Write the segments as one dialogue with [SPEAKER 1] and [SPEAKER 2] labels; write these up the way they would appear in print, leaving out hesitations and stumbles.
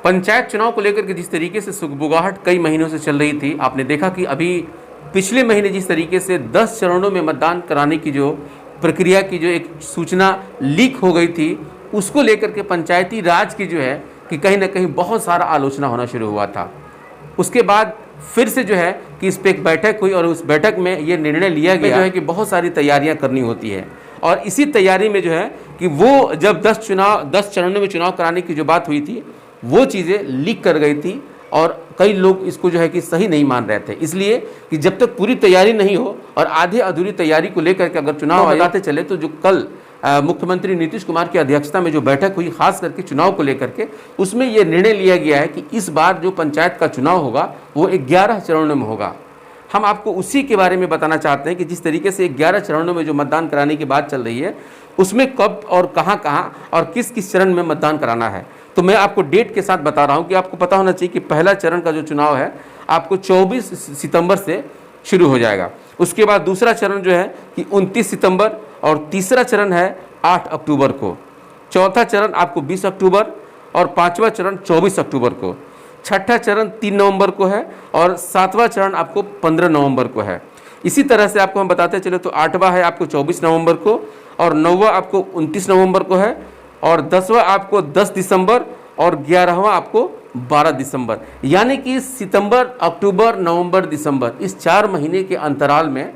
[SPEAKER 1] पंचायत चुनाव को लेकर के जिस तरीके से सुगबुगाहट कई महीनों से चल रही थी, आपने देखा कि अभी पिछले महीने जिस तरीके से 10 चरणों में मतदान कराने की जो प्रक्रिया की जो एक सूचना लीक हो गई थी, उसको लेकर के पंचायती राज की जो है कि कहीं ना कहीं बहुत सारा आलोचना होना शुरू हुआ था। उसके बाद फिर से जो है कि इस पर एक बैठक हुई और उस बैठक में ये निर्णय लिया गया जो है कि बहुत सारी तैयारियां करनी होती है। और इसी तैयारी में जो है कि वो जब 10 चरणों में चुनाव कराने की जो बात हुई थी, वो चीज़ें लीक कर गई थी और कई लोग इसको जो है कि सही नहीं मान रहे थे। इसलिए कि जब तक पूरी तैयारी नहीं हो और आधे अधूरी तैयारी को लेकर के अगर चुनाव आते चले, तो जो कल मुख्यमंत्री नीतीश कुमार की अध्यक्षता में जो बैठक हुई खास करके चुनाव को लेकर के, उसमें ये निर्णय लिया गया है कि इस बार जो पंचायत का चुनाव होगा वो 11 चरणों में होगा। हम आपको उसी के बारे में बताना चाहते हैं कि जिस तरीके से 11 चरणों में जो मतदान कराने की बात चल रही है, उसमें कब और कहां और किस किस चरण में मतदान कराना है। तो मैं आपको डेट के साथ बता रहा हूं कि आपको पता होना चाहिए कि पहला चरण का जो चुनाव है आपको 24 सितंबर से शुरू हो जाएगा। उसके बाद दूसरा चरण जो है कि 29 सितंबर और तीसरा चरण है 8 अक्टूबर को। चौथा चरण आपको 20 अक्टूबर और पांचवा चरण 24 अक्टूबर को। छठा चरण 3 नवंबर को है और सातवां चरण आपको 15 नवंबर को है। इसी तरह से आपको हम बताते चले तो 8वां है आपको 24 नवंबर को और 9वां आपको 29 नवंबर को है और 10वां आपको 10 दिसंबर और 11वां आपको 12 दिसंबर। यानी कि सितंबर, अक्टूबर, नवंबर, दिसंबर, इस 4 महीने के अंतराल में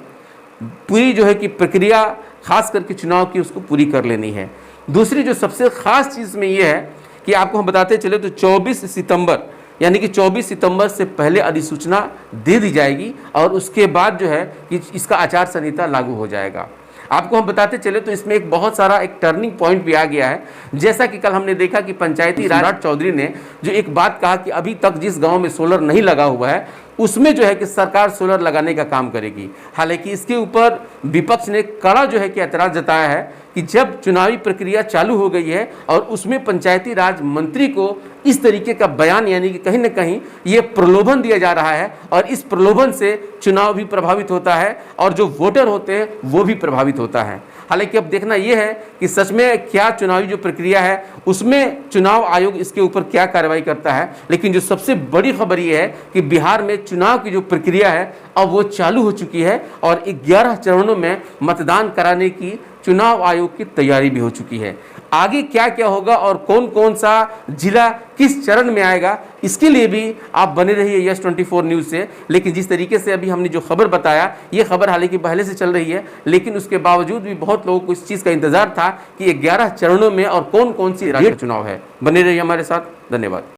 [SPEAKER 1] पूरी जो है कि प्रक्रिया खास करके चुनाव की उसको पूरी कर लेनी है। दूसरी जो सबसे खास चीज़ में ये है कि आपको हम बताते चले तो 24 सितंबर यानी कि 24 सितंबर से पहले अधिसूचना दे दी जाएगी और उसके बाद जो है कि इसका आचार संहिता लागू हो जाएगा। आपको हम बताते चले तो इसमें एक बहुत सारा एक टर्निंग पॉइंट भी आ गया है। जैसा कि कल हमने देखा कि पंचायती राज चौधरी ने जो एक बात कहा कि अभी तक जिस गांव में सोलर नहीं लगा हुआ है उसमें जो है कि सरकार सोलर लगाने का काम करेगी। हालांकि इसके ऊपर विपक्ष ने कड़ा जो है कि ऐतराज जताया है कि जब चुनावी प्रक्रिया चालू हो गई है और उसमें पंचायती राज मंत्री को इस तरीके का बयान यानी कि कहीं ना कहीं ये प्रलोभन दिया जा रहा है और इस प्रलोभन से चुनाव भी प्रभावित होता है और जो वोटर होते हैं वो भी प्रभावित होता है। हालांकि अब देखना यह है कि सच में क्या चुनावी जो प्रक्रिया है उसमें चुनाव आयोग इसके ऊपर क्या कार्रवाई करता है। लेकिन जो सबसे बड़ी खबर यह है कि बिहार में चुनाव की जो प्रक्रिया है अब वो चालू हो चुकी है और 11 चरणों में मतदान कराने की चुनाव आयोग की तैयारी भी हो चुकी है। आगे क्या क्या होगा और कौन कौन सा जिला किस चरण में आएगा, इसके लिए भी आप बने रहिए यस 24 न्यूज़ से। लेकिन जिस तरीके से अभी हमने जो खबर बताया, ये खबर हालांकि पहले से चल रही है, लेकिन उसके बावजूद भी बहुत लोगों को इस चीज़ का इंतजार था कि 11 चरणों में और कौन कौन सी राज्य चुनाव है। बने रहिए हमारे साथ। धन्यवाद।